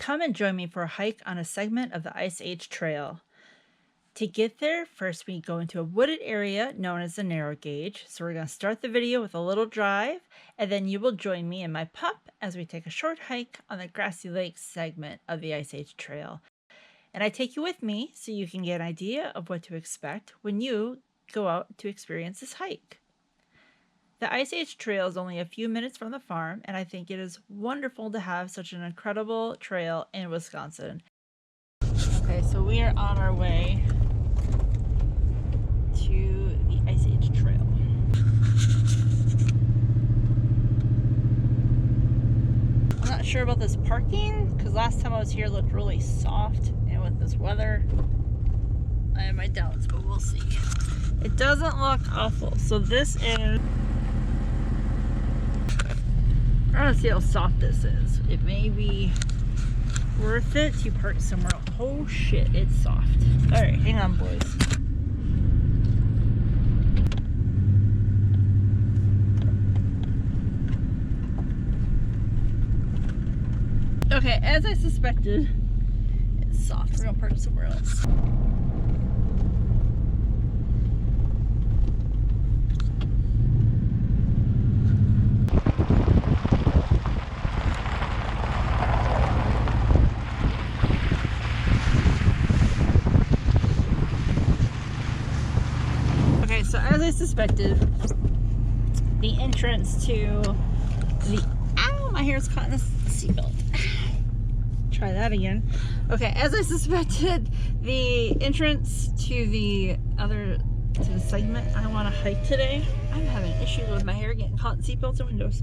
Come and join me for a hike on a segment of the Ice Age Trail. To get there, first we go into a wooded area known as the narrow gauge. So we're going to start the video with a little drive, and then you will join me and my pup as we take a short hike on the Grassy Lake segment of the Ice Age Trail. And I take you with me so you can get an idea of what to expect when you go out to experience this hike. The Ice Age Trail is only a few minutes from the farm, and I think it is wonderful to have such an incredible trail in Wisconsin. Okay, so we are on our way to the Ice Age Trail. I'm not sure about this parking, because last time I was here it looked really soft, and with this weather, I have my doubts, but we'll see. It doesn't look awful, so this is... I want to see how soft this is. It may be worth it to park somewhere else. Oh shit, it's soft. Alright, hang on, boys. Okay, as I suspected, it's soft. We're gonna park somewhere else. So as I suspected, the entrance to the... Ow, my hair's caught in the seatbelt. Try that again. Okay, as I suspected, the entrance to the segment I want to hike today, I'm having issues with my hair getting caught in seatbelts and windows.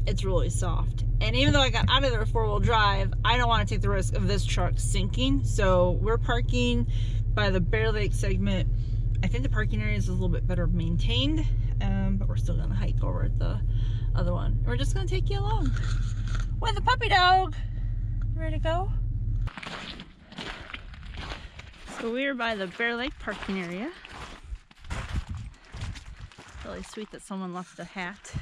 It's really soft. And even though I got out of there with four-wheel drive, I don't want to take the risk of this truck sinking. So we're parking by the Grassy Lake segment. I think the parking area is a little bit better maintained, but we're still gonna hike over at the other one. We're just gonna take you along with the puppy dog. Ready to go? So we're by the Grassy Lake parking area. Really sweet that someone left a hat.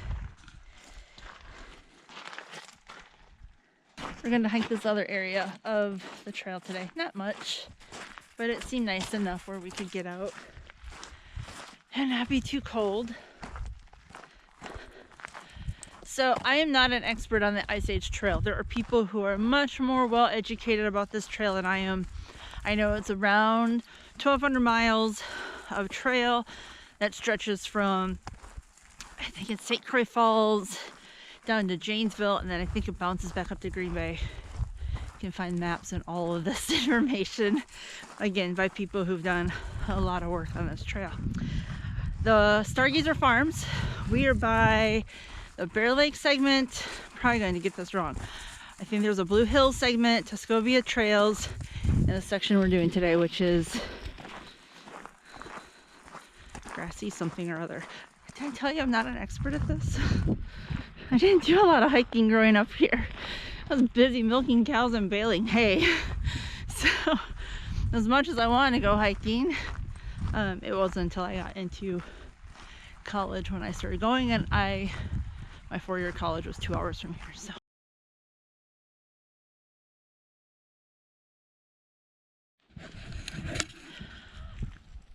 We're gonna hike this other area of the trail today. Not much, but it seemed nice enough where we could get out and not be too cold. So I am not an expert on the Ice Age Trail. There are people who are much more well educated about this trail than I am. I know it's around 1,200 miles of trail that stretches from, I think it's St. Croix Falls down to Janesville, and then I think it bounces back up to Green Bay. You can find maps and all of this information, again, by people who've done a lot of work on this trail. The Stargazer Farms, we are by the Grassy Lake segment. Probably going to get this wrong. I think there's a Blue Hills segment, Tuscovia Trails, and the section we're doing today, which is Grassy something or other. Did I tell you I'm not an expert at this? I didn't do a lot of hiking growing up here. I was busy milking cows and baling hay. So as much as I wanted to go hiking, it wasn't until I got into college when I started going, and my four-year college was 2 hours from here.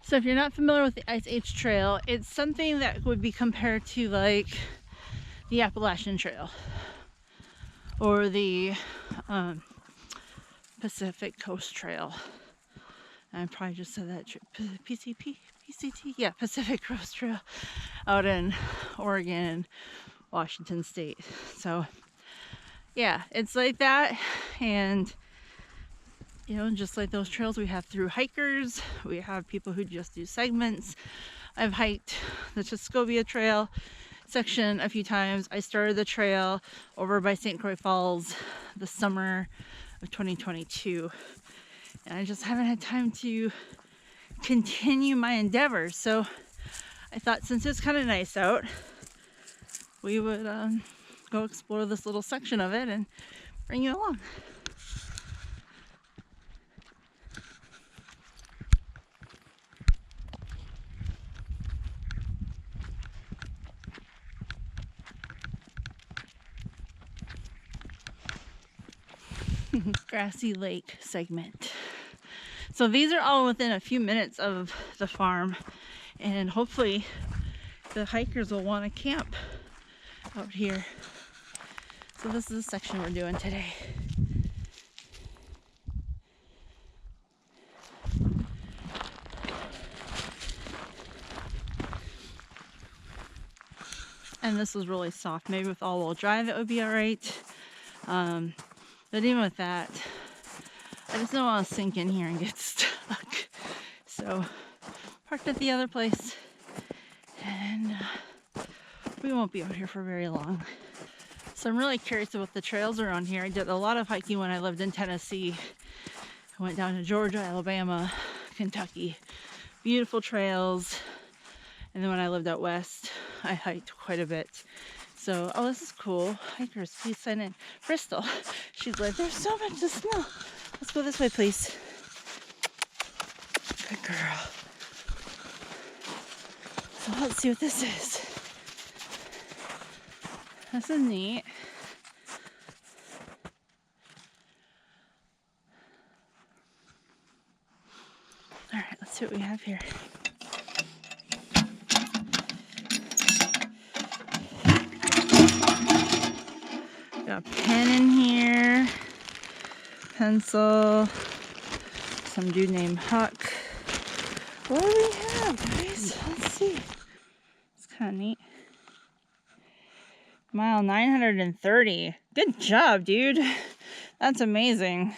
So if you're not familiar with the Ice Age Trail, it's something that would be compared to like the Appalachian Trail or the Pacific Coast Trail. I probably just said that. PCT? Yeah, Pacific Coast Trail out in Oregon and Washington State. So yeah, it's like that. And you know, just like those trails we have through hikers, we have people who just do segments. I've hiked the Tuscovia Trail section a few times. I started the trail over by St. Croix Falls the summer of 2022, and I just haven't had time to continue my endeavors. So I thought, since it's kind of nice out, we would go explore this little section of it and bring you along. Grassy Lake Segment. So these are all within a few minutes of the farm, and hopefully the hikers will want to camp out here. So this is the section we're doing today. And this was really soft. Maybe with all-wheel drive it would be all right. But even with that, I just don't want to sink in here and get stuck. So parked at the other place, and we won't be out here for very long. So I'm really curious about the trails around here. I did a lot of hiking when I lived in Tennessee. I went down to Georgia, Alabama, Kentucky. Beautiful trails. And then when I lived out west, I hiked quite a bit. So, oh, this is cool. Hikers, please sign in. Bristol, she's like, there's so much snow. Let's go this way, please. Good girl. So let's see what this is. This is neat. All right, let's see what we have here. Got a pen in here, pencil, some dude named Huck. What do we have, guys? Let's see. It's kind of neat. Mile 930. Good job, dude. That's amazing.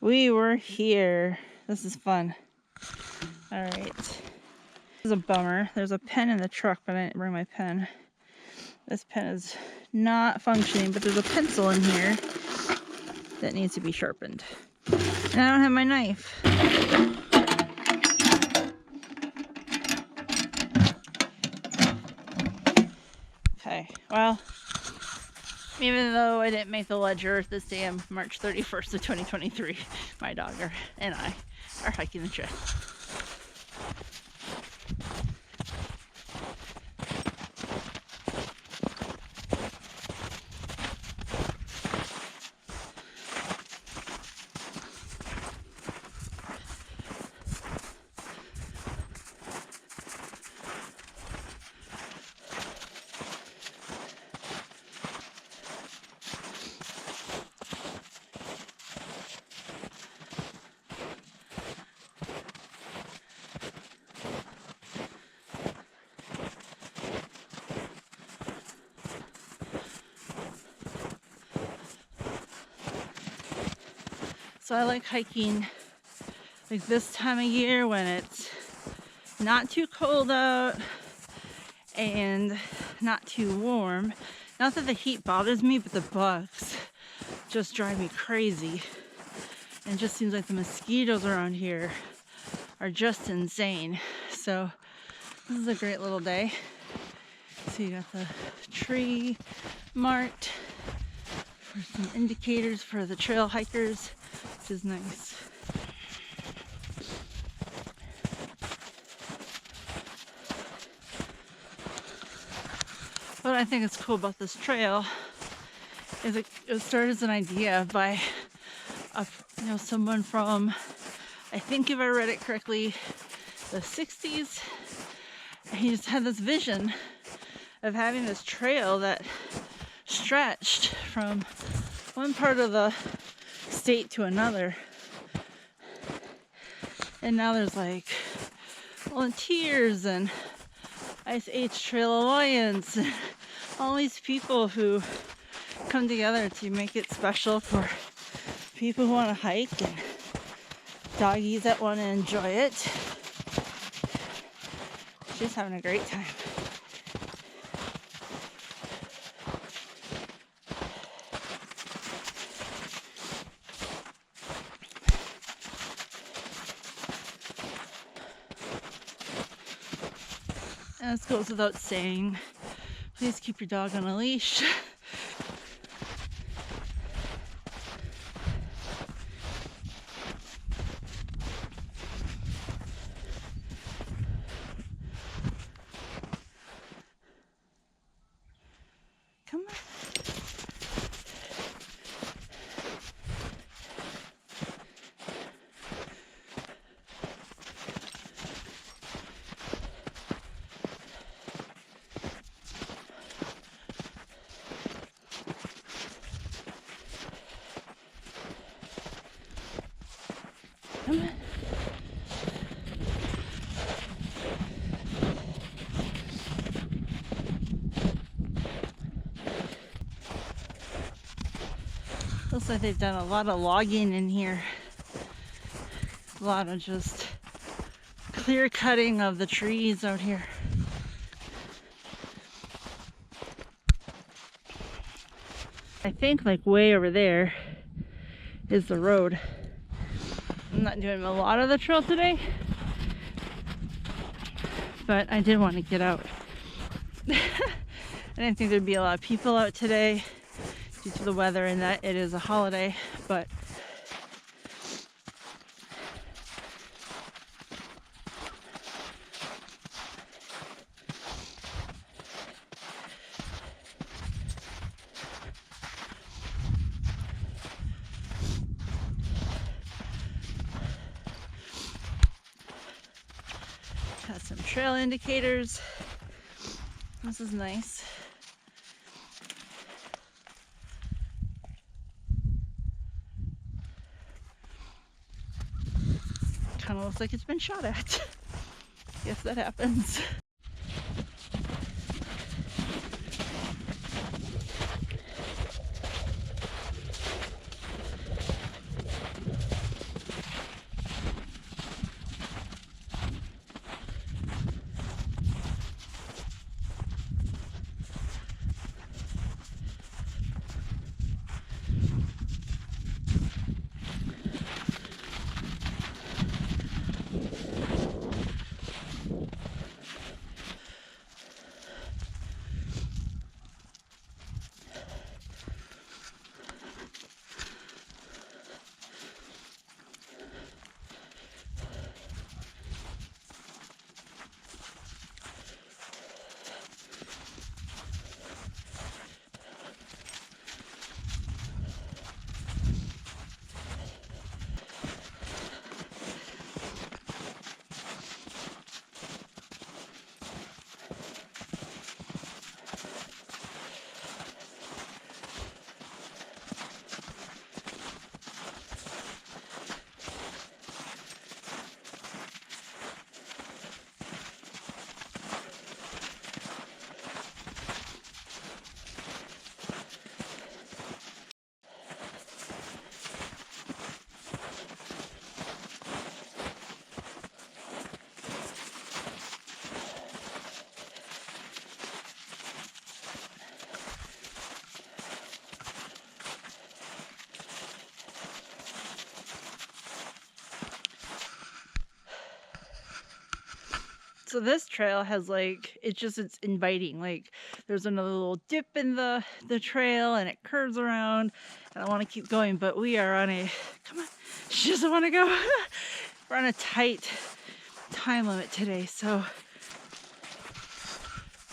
We were here. This is fun. All right. This is a bummer. There's a pen in the truck, but I didn't bring my pen. This pen is not functioning, but there's a pencil in here that needs to be sharpened. And I don't have my knife. Okay, well, even though I didn't make the ledger this day on March 31st of 2023, my dog and I are hiking the trail. So I like hiking like this time of year when it's not too cold out and not too warm. Not that the heat bothers me, but the bugs just drive me crazy. And it just seems like the mosquitoes around here are just insane. So this is a great little day. So you got the tree marked for some indicators for the trail hikers, which is nice. What I think is cool about this trail is it started as an idea by someone from, I think if I read it correctly, the 60s. He just had this vision of having this trail that stretched from one part of the state to another. And now there's like volunteers and Ice Age Trail Alliance and all these people who come together to make it special for people who want to hike and doggies that want to enjoy it. She's having a great time. And this goes without saying, please keep your dog on a leash. Come on. Come on. Looks like they've done a lot of logging in here. A lot of just clear cutting of the trees out here. I think like way over there is the road. I'm not doing a lot of the trail today, but I did want to get out. I didn't think there'd be a lot of people out today due to the weather and that it is a holiday, but got some trail indicators. This is nice. Kind of looks like it's been shot at. Guess that happens. So this trail has like, it's inviting. Like there's another little dip in the trail and it curves around and I want to keep going, but we are on a, come on, she doesn't want to go. We're on a tight time limit today. So,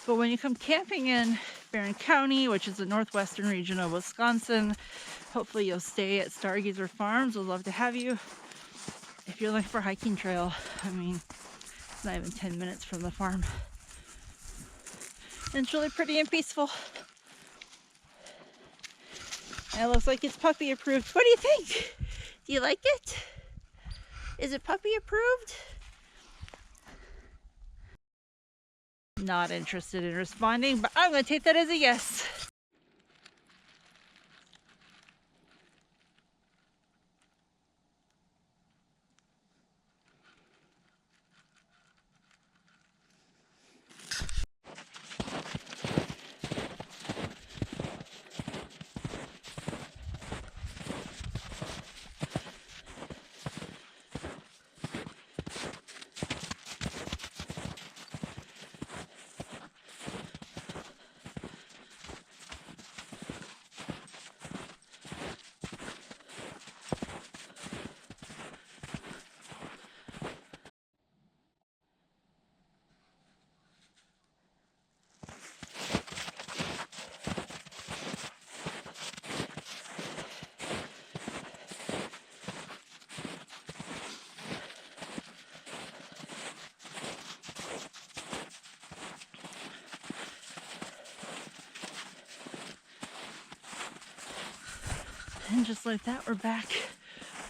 but when you come camping in Barron County, which is the northwestern region of Wisconsin, hopefully you'll stay at Stargazer Farms. We'd love to have you. If you're looking for a hiking trail, I mean, it's not even 10 minutes from the farm. And it's really pretty and peaceful. And it looks like it's puppy approved. What do you think? Do you like it? Is it puppy approved? Not interested in responding, but I'm going to take that as a yes. And just like that, we're back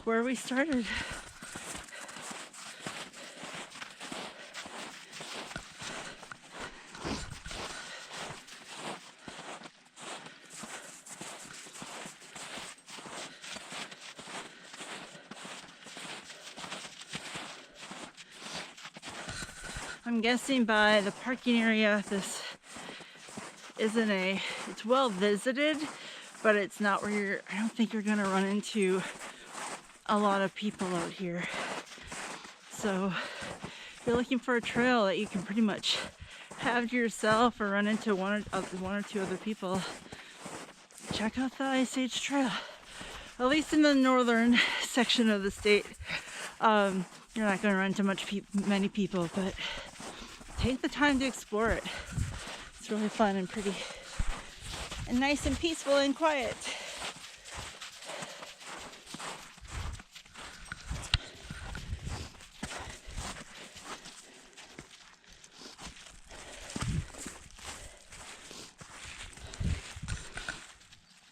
where we started. I'm guessing by the parking area, this isn't it's well visited, but it's not where I don't think you're gonna run into a lot of people out here. So if you're looking for a trail that you can pretty much have to yourself or run into one or two other people, check out the Ice Age Trail. At least in the northern section of the state. You're not going to run into many people, but take the time to explore it. It's really fun and pretty and nice and peaceful and quiet.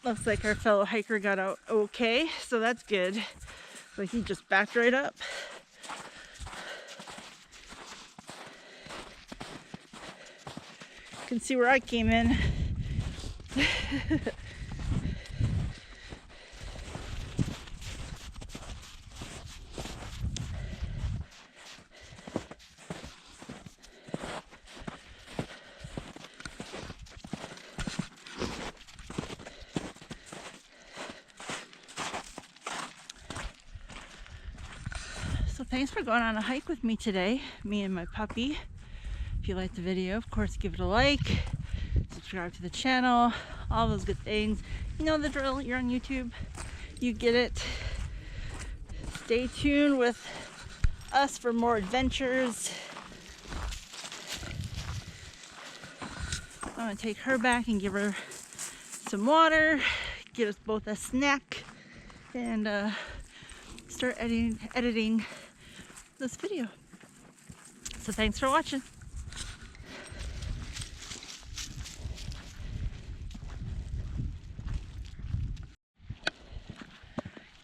Looks like our fellow hiker got out okay, so that's good. But he just backed right up. You can see where I came in. So thanks for going on a hike with me today, me and my puppy. If you liked the video, of course, give it a like, subscribe to the channel, all those good things. You know the drill, you're on YouTube, you get it. Stay tuned with us for more adventures. I'm gonna take her back and give her some water, get us both a snack, and start editing this video. So thanks for watching.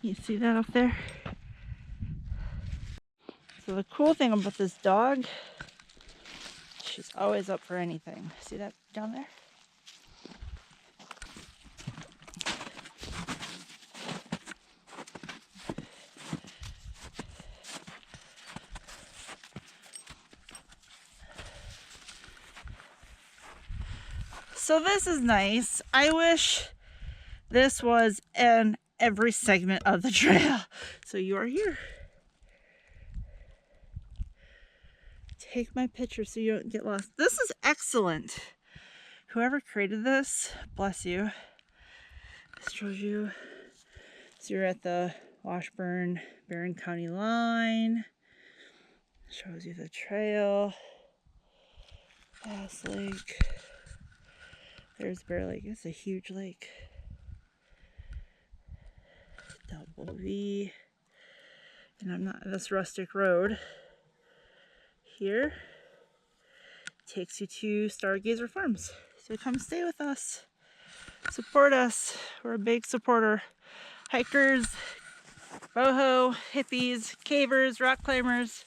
You see that up there? So the cool thing about this dog, she's always up for anything. See that down there? So this is nice. I wish this was in every segment of the trail. So you are here. Take my picture so you don't get lost. This is excellent. Whoever created this, bless you. This shows you. So you're at the Washburn-Barron County line. Shows you the trail. Bass Lake. There's Bear Lake. It's a huge lake. Double V. And I'm not this rustic road here takes you to Stargazer Farms. So come stay with us. Support us. We're a big supporter. Hikers, boho, hippies, cavers, rock climbers,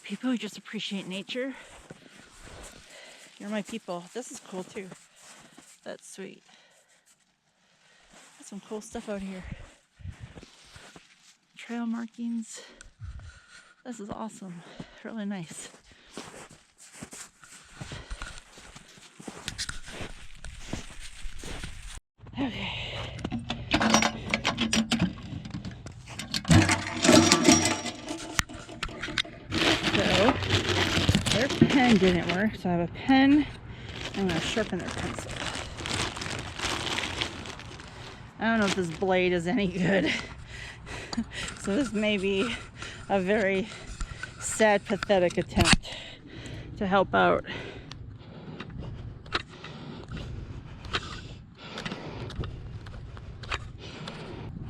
people who just appreciate nature. You're my people. This is cool too. That's sweet. Got some cool stuff out here. Trail markings. This is awesome. Really nice. Okay. So, their pen didn't work, so I have a pen. I'm going to sharpen their pencil. I don't know if this blade is any good. So this may be a very sad, pathetic attempt to help out.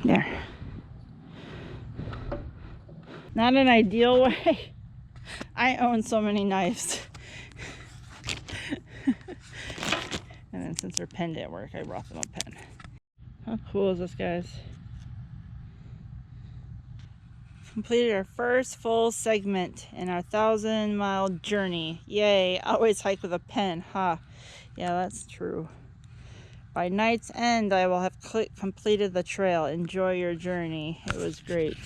There. Not an ideal way. I own so many knives. And then since their pen didn't work, I brought them a pen. How cool is this, guys? Completed our first full segment in our 1,000-mile journey. Yay, always hike with a pen, huh? Yeah, that's true. By night's end, I will have completed the trail. Enjoy your journey. It was great.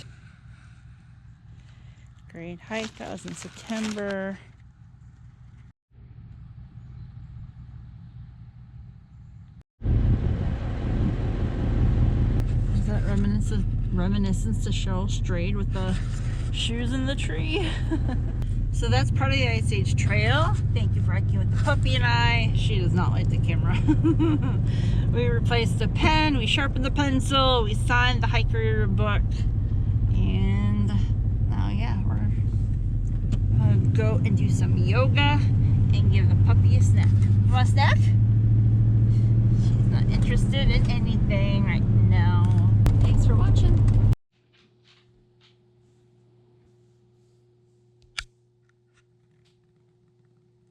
Great hike. That was in September. Is that reminiscence to Cheryl strayed with the shoes in the tree? So that's part of the Ice Age Trail. Thank you for hiking with the puppy and I. She does not like the camera. We replaced the pen, we sharpened the pencil, we signed the hiker book, and now yeah, we're gonna go and do some yoga and give the puppy a snack. You want a snack? She's not interested in anything right now. Thanks for watching.